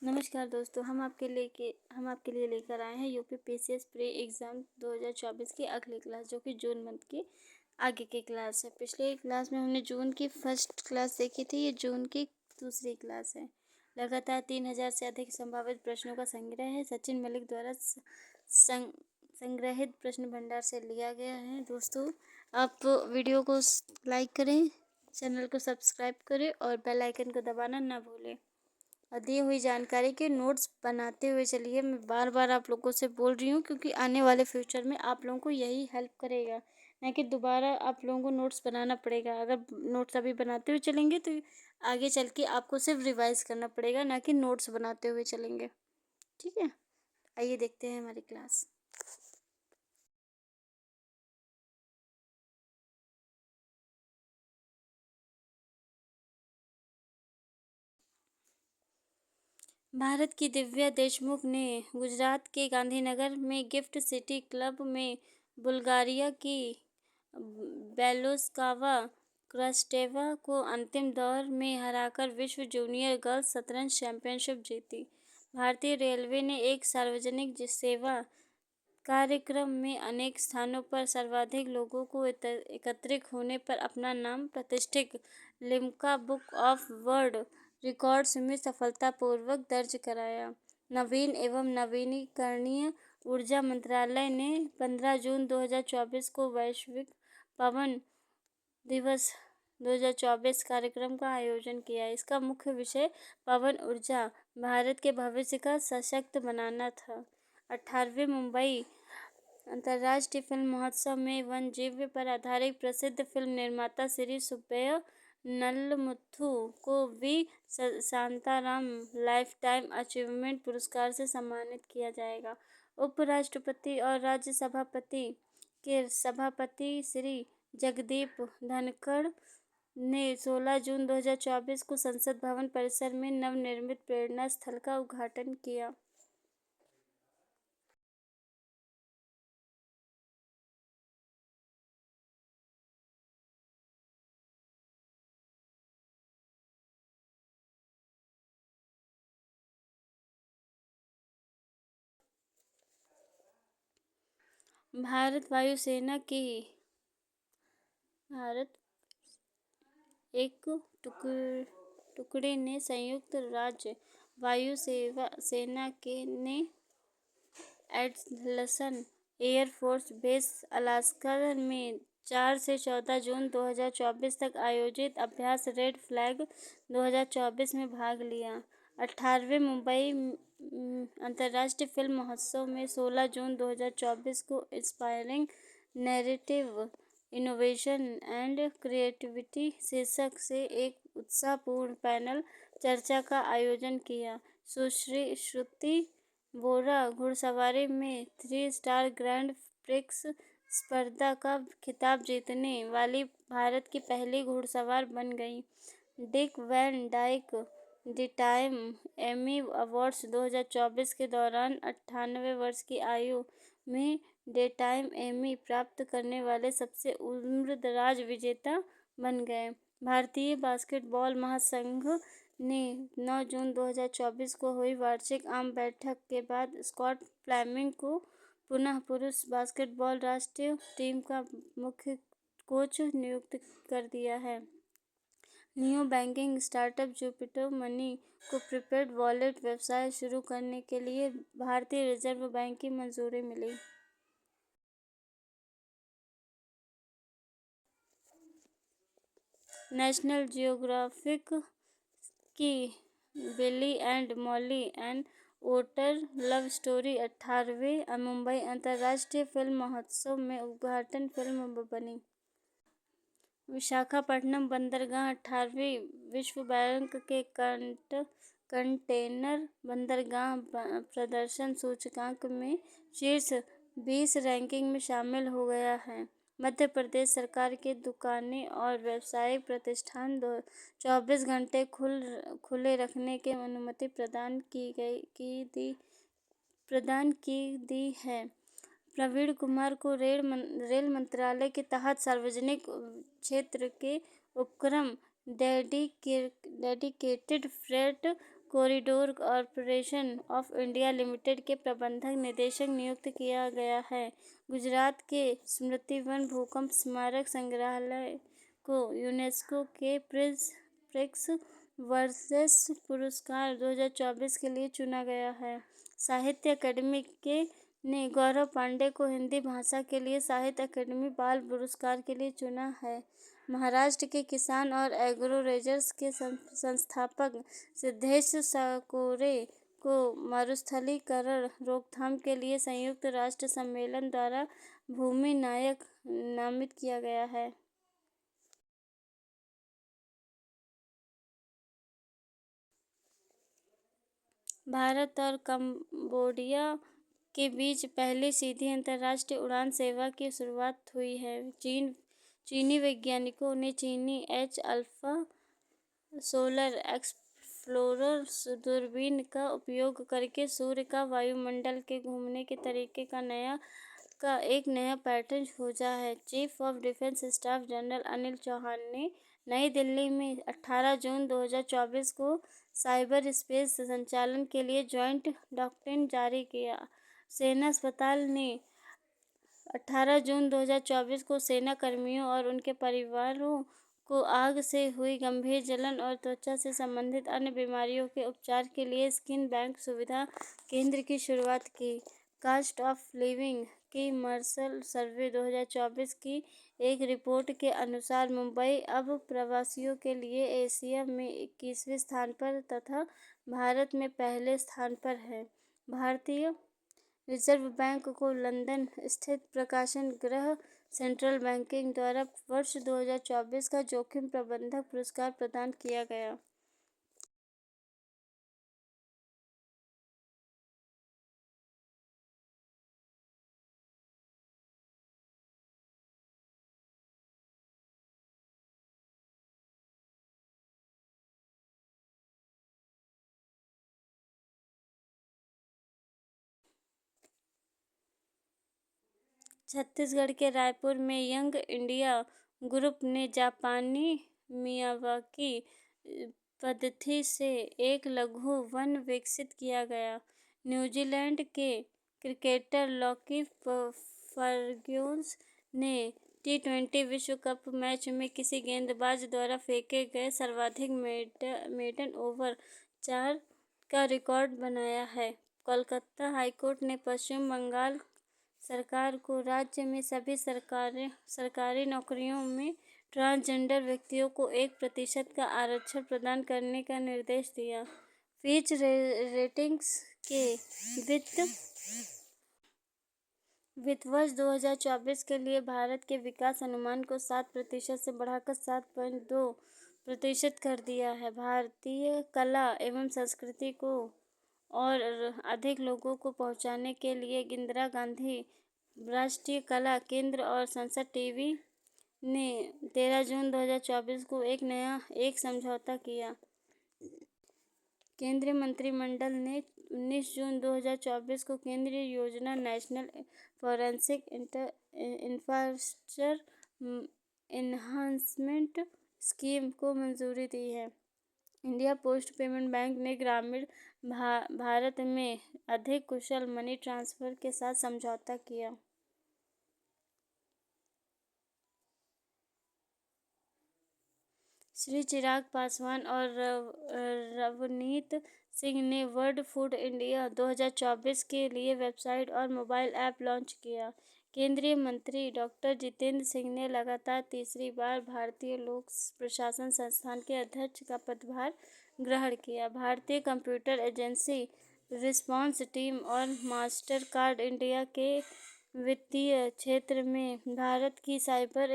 नमस्कार दोस्तों, हम आपके लिए लेकर आए हैं यूपी पीसीएस प्री एग्ज़ाम 2024 की अगली क्लास, जो कि जून मंथ की आगे की क्लास है। पिछले क्लास में हमने जून की फर्स्ट क्लास देखी थी, ये जून की दूसरी क्लास है। लगातार 3000 से अधिक संभावित प्रश्नों का संग्रह है। सचिन मलिक द्वारा संग्रहित प्रश्न भंडार से लिया गया है। दोस्तों, आप वीडियो को लाइक करें, चैनल को सब्सक्राइब करें और बेल आइकन को दबाना ना भूलें। दी हुई जानकारी के नोट्स बनाते हुए चलिए। मैं बार बार आप लोगों से बोल रही हूँ, क्योंकि आने वाले फ्यूचर में आप लोगों को यही हेल्प करेगा, ना कि दोबारा आप लोगों को नोट्स बनाना पड़ेगा। अगर नोट्स अभी बनाते हुए चलेंगे तो आगे चल के आपको सिर्फ रिवाइज करना पड़ेगा, ना कि नोट्स बनाते हुए चलेंगे। ठीक है, आइए देखते हैं हमारी क्लास। भारत की दिव्या देशमुख ने गुजरात के गांधीनगर में गिफ्ट सिटी क्लब में बुल्गारिया की बेलोस्कावा क्रास्टेवा को अंतिम दौर में हराकर विश्व जूनियर गर्ल्स शतरंज चैंपियनशिप जीती। भारतीय रेलवे ने एक सार्वजनिक सेवा कार्यक्रम में अनेक स्थानों पर सर्वाधिक लोगों को एकत्रित होने पर अपना नाम प्रतिष्ठित Limca book of world records में सफलतापूर्वक दर्ज कराया। नवीन एवं नवीनीकरणीय ऊर्जा मंत्रालय ने 15 जून 2024 को वैश्विक पवन दिवस 2024 कार्यक्रम का आयोजन किया। इसका मुख्य विषय पवन ऊर्जा भारत के भविष्य का सशक्त बनाना था। 18वें मुंबई अंतर्राष्ट्रीय फिल्म महोत्सव में वन्यजीव पर आधारित प्रसिद्ध फिल्म निर्माता श्री सुब्बैया नल्लमुथु को V Shantaram lifetime achievement पुरस्कार से सम्मानित किया जाएगा। उपराष्ट्रपति और राज्यसभापति के सभापति श्री जगदीप धनखड़ ने 16 जून 2024 को संसद भवन परिसर में नवनिर्मित प्रेरणा स्थल का उद्घाटन किया। भारत एक टुकड़े ने संयुक्त राज्य वायु सेना के ने Anderson air force base Alaska में 4 से 14 जून 2024 तक आयोजित अभ्यास रेड फ्लैग 2024 में भाग लिया। 18वें मुंबई अंतर्राष्ट्रीय फिल्म महोत्सव में 16 जून 2024 को inspiring narrative innovation and creativity शीर्षक से एक उत्साहपूर्ण पैनल चर्चा का आयोजन किया। सुश्री श्रुति बोरा घुड़सवारी में 3 स्टार ग्रैंड प्रिक्स स्पर्धा का खिताब जीतने वाली भारत की पहली घुड़सवार बन गई। Dick Van Dyke Daytime Emmy Awards 2024 के दौरान 98 वर्ष की आयु में डेटाइम एमी प्राप्त करने वाले सबसे उम्रदराज विजेता बन गए। भारतीय बास्केटबॉल महासंघ ने 9 जून 2024 को हुई वार्षिक आम बैठक के बाद स्कॉट फ्लेमिंग को पुनः पुरुष बास्केटबॉल राष्ट्रीय टीम का मुख्य कोच नियुक्त कर दिया है। Neo banking startup Jupiter money को प्रीपेड वॉलेट व्यवसाय शुरू करने के लिए भारतीय रिजर्व बैंक की मंजूरी मिली। नेशनल जियोग्राफिक की Billy and Molly and otter love story 18वें मुंबई अंतर्राष्ट्रीय फिल्म महोत्सव में उद्घाटन फिल्म बनी। विशाखापट्टनम बंदरगाह 18वीं विश्व बैंक के कंटेनर बंदरगाह प्रदर्शन सूचकांक में शीर्ष 20 रैंकिंग में शामिल हो गया है। मध्य प्रदेश सरकार के दुकानें और व्यावसायिक प्रतिष्ठान 24 घंटे खुले रखने की अनुमति प्रदान की दी है। प्रवीण कुमार को रेल मंत्रालय के तहत सार्वजनिक क्षेत्र के उपक्रम dedicated freight corridor corporation of India limited के प्रबंधक निदेशक नियुक्त किया गया है। गुजरात के स्मृति वन भूकंप स्मारक संग्रहालय को यूनेस्को के प्रिक्स वर्सेस पुरस्कार 2024 के लिए चुना गया है। साहित्य अकादमी के ने गौरव पांडे को हिंदी भाषा के लिए साहित्य अकादमी बाल पुरस्कार के लिए चुना है। महाराष्ट्र के किसान और एग्रो रेंजर्स के संस्थापक सिद्धेश साकोरे को मरुस्थलीकरण रोकथाम के लिए संयुक्त राष्ट्र सम्मेलन द्वारा भूमि नायक नामित किया गया है। भारत और कंबोडिया के बीच पहली सीधी अंतर्राष्ट्रीय उड़ान सेवा की शुरुआत हुई है। चीनी वैज्ञानिकों ने चीनी H-अल्फा सोलर एक्सप्लोरर दूरबीन का उपयोग करके सूर्य का वायुमंडल के घूमने के तरीके का एक नया पैटर्न खोजा है। Chief of defence staff general Anil Chauhan ने नई दिल्ली में 18 जून 2024 को साइबर स्पेस संचालन के लिए ज्वाइंट डॉक्ट्रिन जारी किया। सेना अस्पताल ने 18 जून 2024 को सेना कर्मियों और उनके परिवारों को आग से हुई गंभीर जलन और त्वचा से संबंधित अन्य बीमारियों के उपचार के लिए स्किन बैंक सुविधा केंद्र की शुरुआत की। कास्ट ऑफ लिविंग की मर्सर सर्वे 2024 की एक रिपोर्ट के अनुसार मुंबई अब प्रवासियों के लिए एशिया में 21वें स्थान पर तथा भारत में पहले स्थान पर है। भारतीय रिजर्व बैंक को लंदन स्थित प्रकाशन गृह सेंट्रल बैंकिंग द्वारा वर्ष 2024 का जोखिम प्रबंधक पुरस्कार प्रदान किया गया। छत्तीसगढ़ के रायपुर में यंग इंडिया ग्रुप ने जापानी मियावाकी पद्धति से एक लघु वन विकसित किया गया। न्यूजीलैंड के क्रिकेटर लॉकी फर्ग्यूस ने T20 विश्व कप मैच में किसी गेंदबाज द्वारा फेंके गए सर्वाधिक मेडन ओवर 4 का रिकॉर्ड बनाया है। कोलकाता हाईकोर्ट ने पश्चिम बंगाल सरकार को राज्य में सभी सरकारी नौकरियों में ट्रांसजेंडर व्यक्तियों को 1% का आरक्षण प्रदान करने का निर्देश दिया। फिच रेटिंग्स के वित्त वर्ष 2024 के लिए भारत के विकास अनुमान को 7% से बढ़ाकर 7.2% कर दिया है। भारतीय कला एवं संस्कृति को और अधिक लोगों को पहुंचाने के लिए इंदिरा गांधी राष्ट्रीय कला केंद्र और संसद टीवी ने 13 जून 2024 को एक समझौता किया। केंद्रीय मंत्रिमंडल ने 19 जून 2024 को केंद्रीय योजना national forensic infrastructure enhancement scheme को मंजूरी दी है। इंडिया पोस्ट पेमेंट बैंक ने ग्रामीण भारत में अधिक कुशल मनी ट्रांसफर के साथ समझौता किया। श्री चिराग पासवान और रवनीत सिंह ने वर्ल्ड फूड इंडिया 2024 के लिए वेबसाइट और मोबाइल ऐप लॉन्च किया। केंद्रीय मंत्री डॉक्टर जितेंद्र सिंह ने लगातार तीसरी बार भारतीय लोक प्रशासन संस्थान के अध्यक्ष का पदभार ग्रहण किया। भारतीय कंप्यूटर एजेंसी रिस्पांस टीम और मास्टर कार्ड इंडिया के वित्तीय क्षेत्र में भारत की साइबर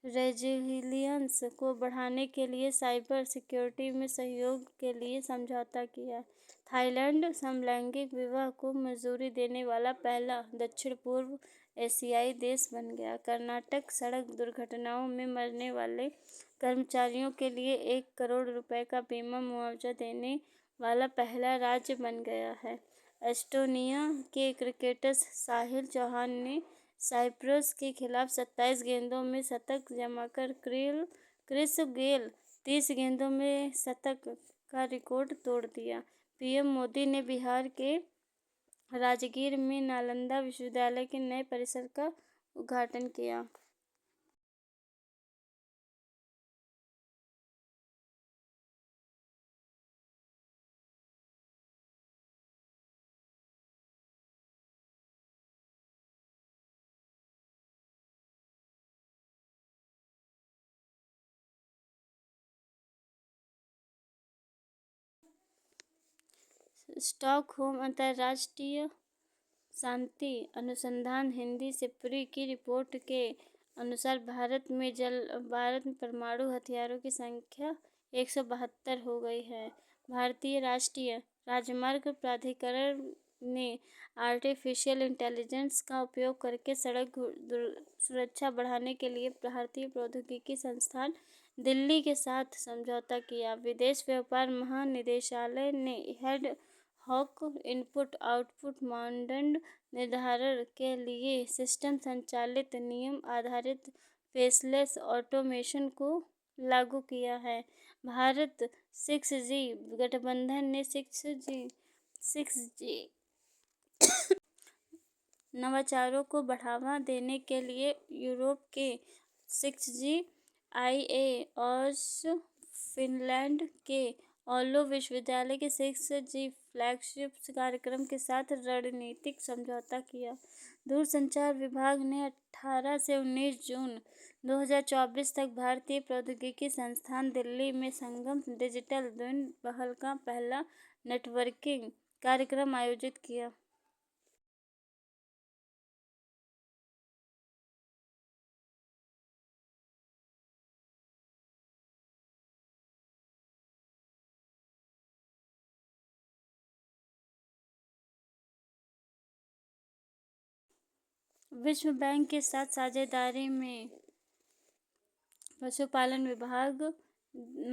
रेजिलियंस को बढ़ाने के लिए साइबर सिक्योरिटी में सहयोग के लिए समझौता किया। थाईलैंड समलैंगिक विवाह को मंजूरी देने वाला पहला दक्षिण पूर्व एशियाई देश बन गया। कर्नाटक सड़क दुर्घटनाओं में मरने वाले कर्मचारियों के लिए 1 करोड़ रुपए का बीमा मुआवजा देने वाला पहला राज्य बन गया है। एस्टोनिया के क्रिकेटर साहिल चौहान ने साइप्रस के खिलाफ 27 गेंदों में शतक जमाकर क्रिस गेल 30 गेंदों में शतक का रिकॉर्ड तोड़ दिया। पीएम मोदी ने बिहार के राजगीर में नालंदा विश्वविद्यालय के नए परिसर का उद्घाटन किया। स्टॉकहोम अंतर्राष्ट्रीय शांति अनुसंधान हिंदी से पुरी की रिपोर्ट के अनुसार भारत में परमाणु हथियारों की संख्या 172 हो गई है। भारतीय राष्ट्रीय राजमार्ग प्राधिकरण ने आर्टिफिशियल इंटेलिजेंस का उपयोग करके सड़क सुरक्षा बढ़ाने के लिए भारतीय प्रौद्योगिकी संस्थान दिल्ली के साथ समझौता किया। विदेश व्यापार महानिदेशालय ने हेड हॉक इनपुट आउटपुट मानदंड निर्धारण के लिए सिस्टम संचालित नियम आधारित फेसलेस ऑटोमेशन को लागू किया है। भारत 6G गठबंधन ने 6G नवाचारों को बढ़ावा देने के लिए यूरोप के 6G IA और फिनलैंड के ओलो विश्वविद्यालय के 6G फ्लैगशिप कार्यक्रम के साथ रणनीतिक समझौता किया। दूरसंचार विभाग ने 18 से 19 जून 2024 तक भारतीय प्रौद्योगिकी संस्थान दिल्ली में संगम डिजिटल द्वीन पहल का पहला नेटवर्किंग कार्यक्रम आयोजित किया। विश्व बैंक के साथ साझेदारी में पशुपालन विभाग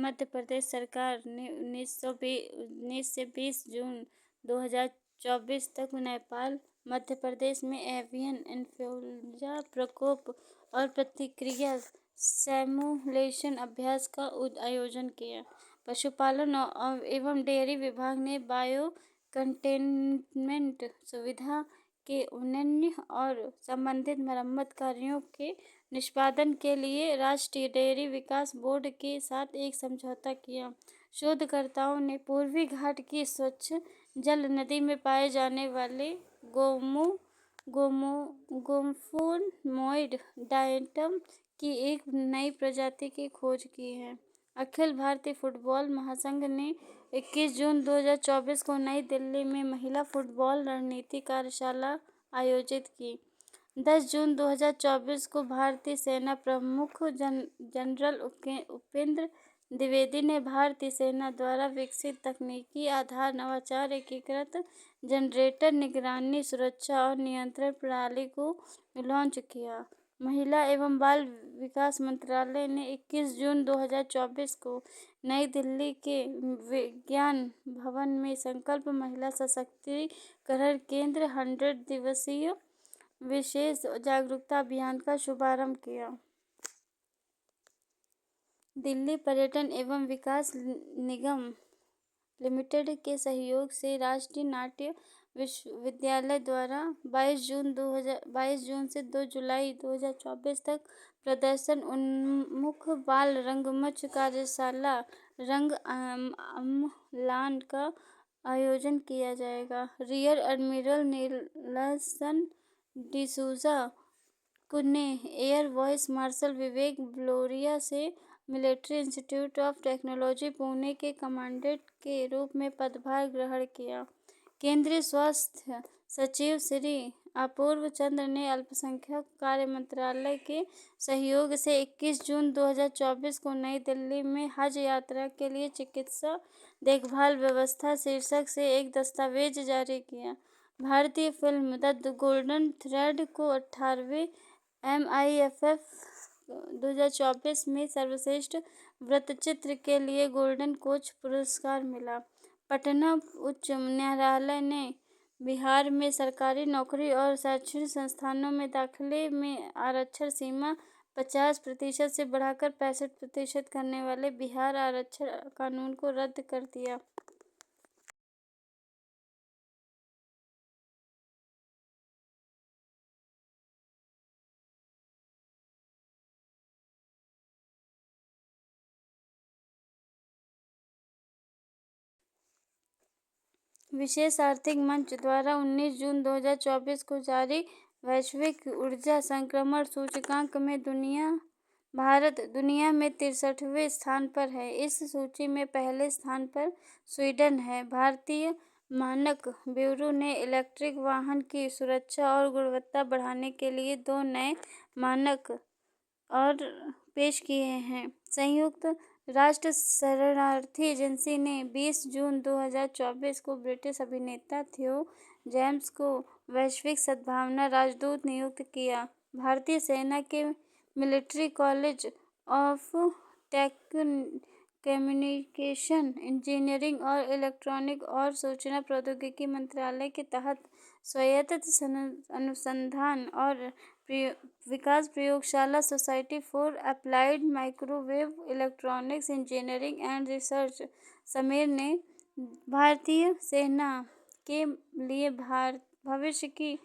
मध्य प्रदेश सरकार ने 19 से 20 जून 2024 तक नेपाल मध्य प्रदेश में एवियन इन्फ्लुएंजा प्रकोप और प्रतिक्रिया सिमुलेशन अभ्यास का आयोजन किया। पशुपालन एवं डेयरी विभाग ने बायो कंटेनमेंट सुविधा के उन्नयन और संबंधित मरम्मत कार्यों के निष्पादन के लिए राष्ट्रीय डेयरी विकास बोर्ड के साथ एक समझौता किया। शोधकर्ताओं ने पूर्वी घाट की स्वच्छ जल नदी में पाए जाने वाले गोम्फोनमोइड डायटम की एक नई प्रजाति की खोज की है। अखिल भारतीय फुटबॉल महासंघ ने 21 जून 2024 को नई दिल्ली में महिला फुटबॉल रणनीति कार्यशाला आयोजित की। 10 जून 2024 को भारतीय सेना प्रमुख जनरल उपेंद्र द्विवेदी ने भारतीय सेना द्वारा विकसित तकनीकी आधार नवाचार एकीकृत जनरेटर निगरानी सुरक्षा और नियंत्रण प्रणाली को लॉन्च किया। महिला एवं बाल विकास मंत्रालय ने 21 जून 2024 को नई दिल्ली के विज्ञान भवन में संकल्प महिला सशक्तिकरण केंद्र 100 दिवसीय विशेष जागरूकता अभियान का शुभारंभ किया। दिल्ली पर्यटन एवं विकास निगम लिमिटेड के सहयोग से राष्ट्रीय नाट्य विश्वविद्यालय द्वारा 22 जून से 2 जुलाई 2024 तक प्रदर्शन उन्मुख बाल रंगमंच कार्यशाला रंग अम्लान का आयोजन किया जाएगा। रियर एडमिरल नेल्सन डिसूजा ने एयर वाइस मार्शल विवेक ग्लोरिया से military institute of technology Pune के कमांडेंट के रूप में पदभार ग्रहण किया। केंद्रीय स्वास्थ्य सचिव श्री अपूर्व चंद्र ने अल्पसंख्यक कार्य मंत्रालय के सहयोग से 21 जून 2024 को नई दिल्ली में हज यात्रा के लिए चिकित्सा देखभाल व्यवस्था शीर्षक से एक दस्तावेज जारी किया। भारतीय फिल्म द गोल्डन थ्रेड को 18वें MIFF 2024 में सर्वश्रेष्ठ वृत्तचित्र के लिए गोल्डन कोच पुरस्कार मिला। पटना उच्च न्यायालय ने बिहार में सरकारी नौकरी और शैक्षणिक संस्थानों में दाखिले में आरक्षण सीमा 50% से बढ़ाकर 65% करने वाले बिहार आरक्षण कानून को रद्द कर दिया। विशेष आर्थिक मंच द्वारा 19 जून 2024 को जारी वैश्विक ऊर्जा संक्रमण सूचकांक में भारत दुनिया में 63वें स्थान पर है। इस सूची में पहले स्थान पर स्वीडन है। भारतीय मानक ब्यूरो ने इलेक्ट्रिक वाहन की सुरक्षा और गुणवत्ता बढ़ाने के लिए 2 नए मानक और पेश किए हैं। संयुक्त राष्ट्र शरणार्थी एजेंसी ने 20 जून 2024 को ब्रिटिश अभिनेता थियो जेम्स को वैश्विक सद्भावना राजदूत नियुक्त किया। भारतीय सेना के military college of communication engineering और इलेक्ट्रॉनिक और सूचना प्रौद्योगिकी मंत्रालय के तहत स्वायत्त अनुसंधान और विकास प्रयोगशाला society for applied microwave electronics engineering and research SAMEER ने भारतीय सेना के लिए भविष्य की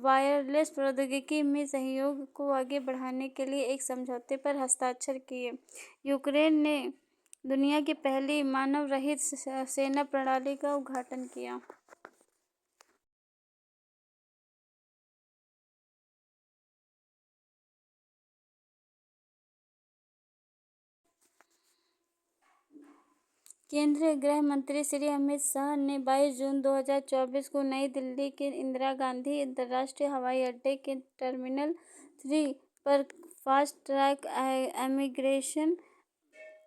वायरलेस प्रौद्योगिकी में सहयोग को आगे बढ़ाने के लिए एक समझौते पर हस्ताक्षर किए। यूक्रेन ने दुनिया की पहली मानव रहित सेना प्रणाली का उद्घाटन किया। केंद्रीय गृह मंत्री श्री अमित शाह ने 22 जून 2024 को नई दिल्ली के इंदिरा गांधी अंतर्राष्ट्रीय हवाई अड्डे के टर्मिनल 3 पर fast track immigration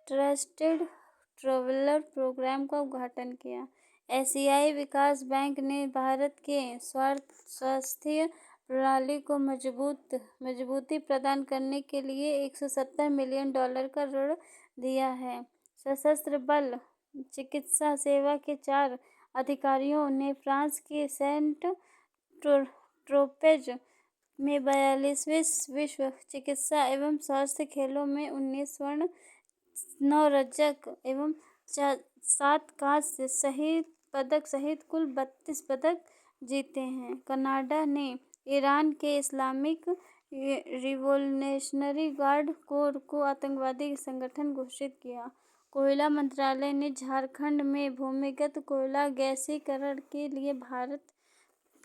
trusted traveller programme का उद्घाटन किया। एशियाई विकास बैंक ने भारत के स्वास्थ्य प्रणाली को मजबूती प्रदान करने के लिए $170 मिलियन का ऋण दिया है। सशस्त्र बल चिकित्सा सेवा के 4 अधिकारियों ने फ्रांस के सेंट ट्रोपेज में 42वें विश्व चिकित्सा एवं स्वास्थ्य खेलों में 19 स्वर्ण, 9 रजत एवं 7 कांस्य पदक सहित कुल 32 पदक जीते हैं। कनाडा ने ईरान के इस्लामिक रिवोल्यूशनरी गार्ड कोर को आतंकवादी संगठन घोषित किया। कोयला मंत्रालय ने झारखंड में भूमिगत कोयला गैसीकरण के लिए भारत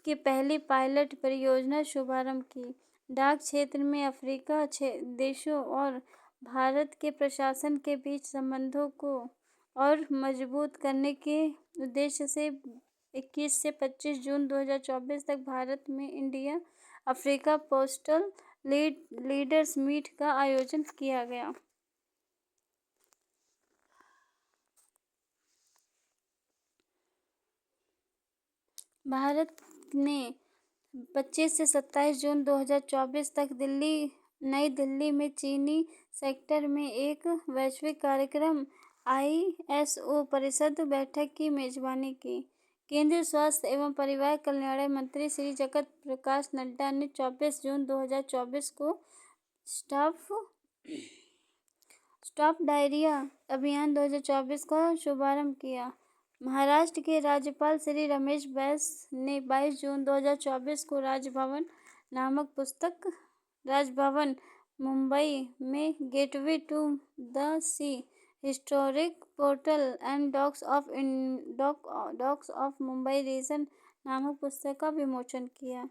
की पहली पायलट परियोजना शुभारंभ की। डाक क्षेत्र में अफ्रीका देशों और भारत के प्रशासन के बीच संबंधों को और मजबूत करने के उद्देश्य से 21 से 25 जून 2024 तक भारत में India Africa postal leaders meet का आयोजन किया गया। भारत ने 25 से 27 जून 2024 तक नई दिल्ली में चीनी सेक्टर में एक वैश्विक कार्यक्रम ISO परिषद बैठक की मेजबानी की। केंद्रीय स्वास्थ्य एवं परिवार कल्याण मंत्री श्री जगत प्रकाश नड्डा ने 24 जून 2024 को स्टॉप डायरिया अभियान 2024 का शुभारंभ किया। महाराष्ट्र के राज्यपाल श्री रमेश बैस ने 22 जून 2024 को राजभवन मुंबई में gateway to the sea historic portal and docks of Mumbai region नामक पुस्तक का विमोचन किया।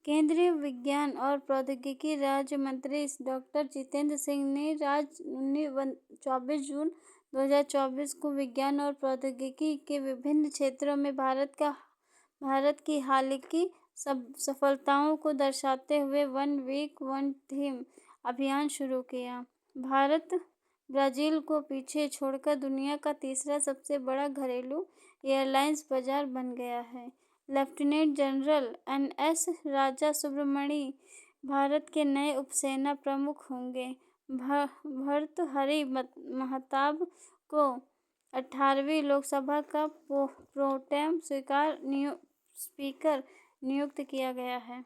केंद्रीय विज्ञान और प्रौद्योगिकी राज्य मंत्री डॉक्टर जितेंद्र सिंह ने 24 जून 2024 को विज्ञान और प्रौद्योगिकी के विभिन्न क्षेत्रों में भारत की हाल की सफलताओं को दर्शाते हुए 1 वीक 1 थीम अभियान शुरू किया। भारत ब्राजील को पीछे छोड़कर दुनिया का तीसरा सबसे बड़ा घरेलू एयरलाइंस बाजार बन गया है। लेफ्टिनेंट जनरल NS राजा सुब्रमणी भारत के नए उपसेना प्रमुख होंगे। भर्तृहरि महताब को 18वीं लोकसभा का प्रोटेम स्पीकर नियुक्त किया गया है।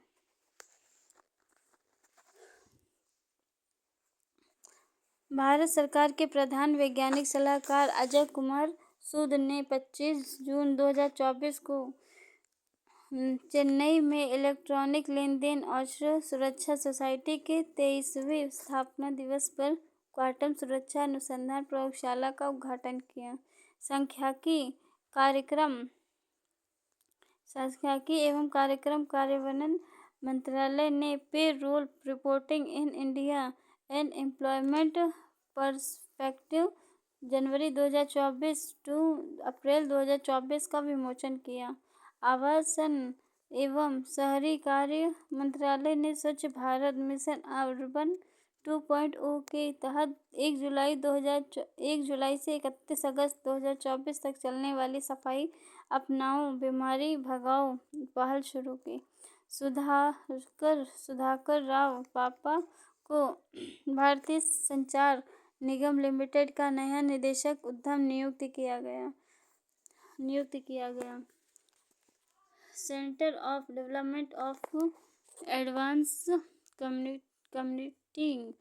भारत सरकार के प्रधान वैज्ञानिक सलाहकार अजय कुमार सूद ने 25 जून 2024 को चेन्नई में इलेक्ट्रॉनिक लेनदेन और सुरक्षा सोसाइटी के 23वें स्थापना दिवस पर क्वांटम सुरक्षा अनुसंधान प्रयोगशाला का उद्घाटन किया। सांख्यिकी एवं कार्यक्रम कार्यान्वयन मंत्रालय ने payroll reporting in India and employment perspective जनवरी 2024 टू अप्रैल 2024 का विमोचन किया। आवासन एवं शहरी कार्य मंत्रालय ने स्वच्छ भारत मिशन अर्बन 2.0 के तहत 1 जुलाई से 31 अगस्त 2024 तक चलने वाली सफाई अपनाओ बीमारी भगाओ पहल शुरू की। सुधाकर राव पापा को भारतीय संचार निगम लिमिटेड का नया निदेशक उद्यम नियुक्त किया गया। Centre of development of advance commuting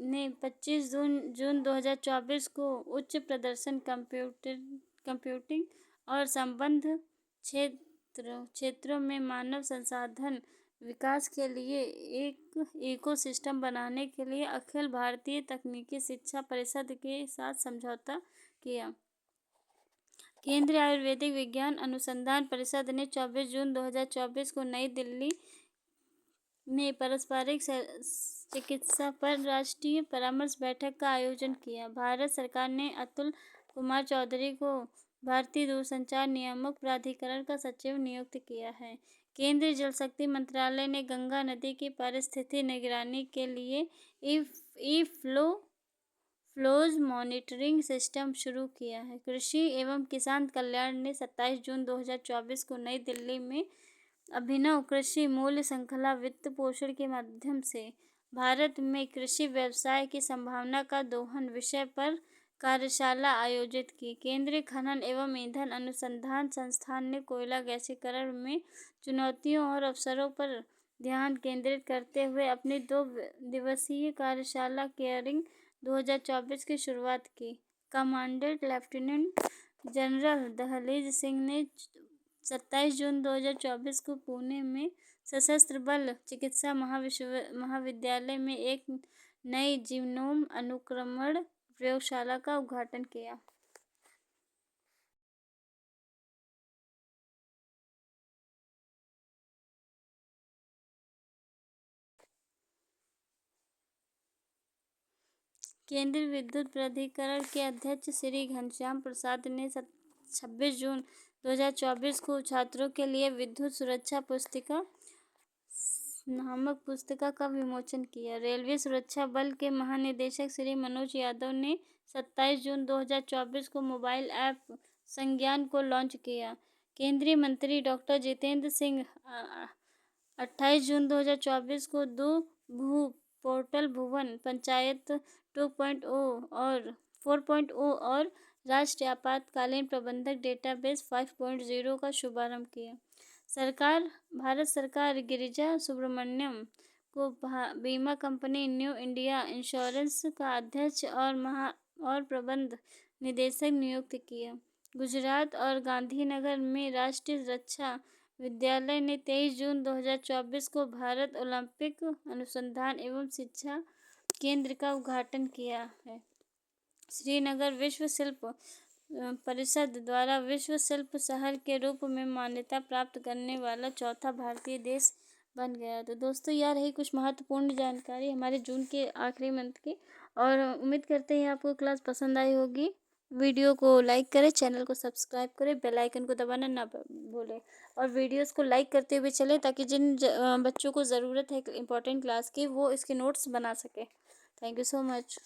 ने 25 जून 2024 को उच्च प्रदर्शन कंप्यूटिंग और संबंध क्षेत्रों में मानव संसाधन विकास के लिए एक इकोसिस्टम बनाने के लिए अखिल भारतीय तकनीकी शिक्षा परिषद के साथ समझौता किया। केंद्रीय आयुर्वेदिक विज्ञान अनुसंधान परिषद ने 24 जून 2024 को नई दिल्ली में पारंपरिक चिकित्सा पर राष्ट्रीय परामर्श बैठक का आयोजन किया। भारत सरकार ने अतुल कुमार चौधरी को भारतीय दूरसंचार नियामक प्राधिकरण का सचिव नियुक्त किया है। केंद्रीय जल शक्ति मंत्रालय ने गंगा नदी की पारिस्थितिकी निगरानी के लिए फ्लोज मॉनिटरिंग सिस्टम शुरू किया है। कृषि एवं किसान कल्याण ने 27 जून 2024 को नई दिल्ली में अभिनव कृषि मूल्य श्रृंखला वित्त पोषण के माध्यम से भारत में कृषि व्यवसाय की संभावना का दोहन विषय पर कार्यशाला आयोजित की। केंद्रीय खनन एवं ईंधन अनुसंधान संस्थान ने कोयला गैसीकरण में चुनौतियों और अवसरों पर ध्यान केंद्रित करते हुए अपनी 2 दिवसीय कार्यशाला केयरिंग 2024 की शुरुआत की। कमांडेंट लेफ्टिनेंट जनरल दहलीज सिंह ने 27 जून 2024 को पुणे में सशस्त्र बल चिकित्सा महाविद्यालय में एक नई जीनोम अनुक्रमण प्रयोगशाला का उद्घाटन किया। केंद्रीय विद्युत प्राधिकरण के अध्यक्ष श्री घनश्याम प्रसाद ने 26 जून 2024 को छात्रों के लिए विद्युत सुरक्षा पुस्तिका नामक पुस्तिका का विमोचन किया। रेलवे सुरक्षा बल के महानिदेशक श्री मनोज यादव ने 27 जून 2024 को मोबाइल ऐप संज्ञान को लॉन्च किया। केंद्रीय मंत्री डॉक्टर जितेंद्र सिंह 28 जून 2024 को 2 भू पोर्टल भुवन पंचायत 2.0 और 4.0 और राष्ट्रीय आपातकालीन प्रबंधक डेटाबेस 5.0 का शुभारंभ किया। भारत सरकार गिरिजा सुब्रमण्यम को बीमा कंपनी न्यू इंडिया इंश्योरेंस का अध्यक्ष और प्रबंध निदेशक नियुक्त किया। गुजरात और गांधीनगर में राष्ट्रीय रक्षा विद्यालय ने 23 जून 2024 को भारत ओलंपिक अनुसंधान एवं शिक्षा केंद्र का उद्घाटन किया है। श्रीनगर विश्व शिल्प परिषद द्वारा विश्व शिल्प शहर के रूप में मान्यता प्राप्त करने वाला चौथा भारतीय देश बन गया। तो दोस्तों यार रही कुछ महत्वपूर्ण जानकारी हमारे जून के आखिरी मंथ की, और उम्मीद करते हैं आपको क्लास पसंद आई होगी। वीडियो को लाइक करें, चैनल को सब्सक्राइब करें, बेल आइकन को दबाना ना भूलें और वीडियोस को लाइक करते हुए चलें ताकि जिन बच्चों को ज़रूरत है इम्पोर्टेंट क्लास की वो इसके नोट्स बना सके। Thank you so much.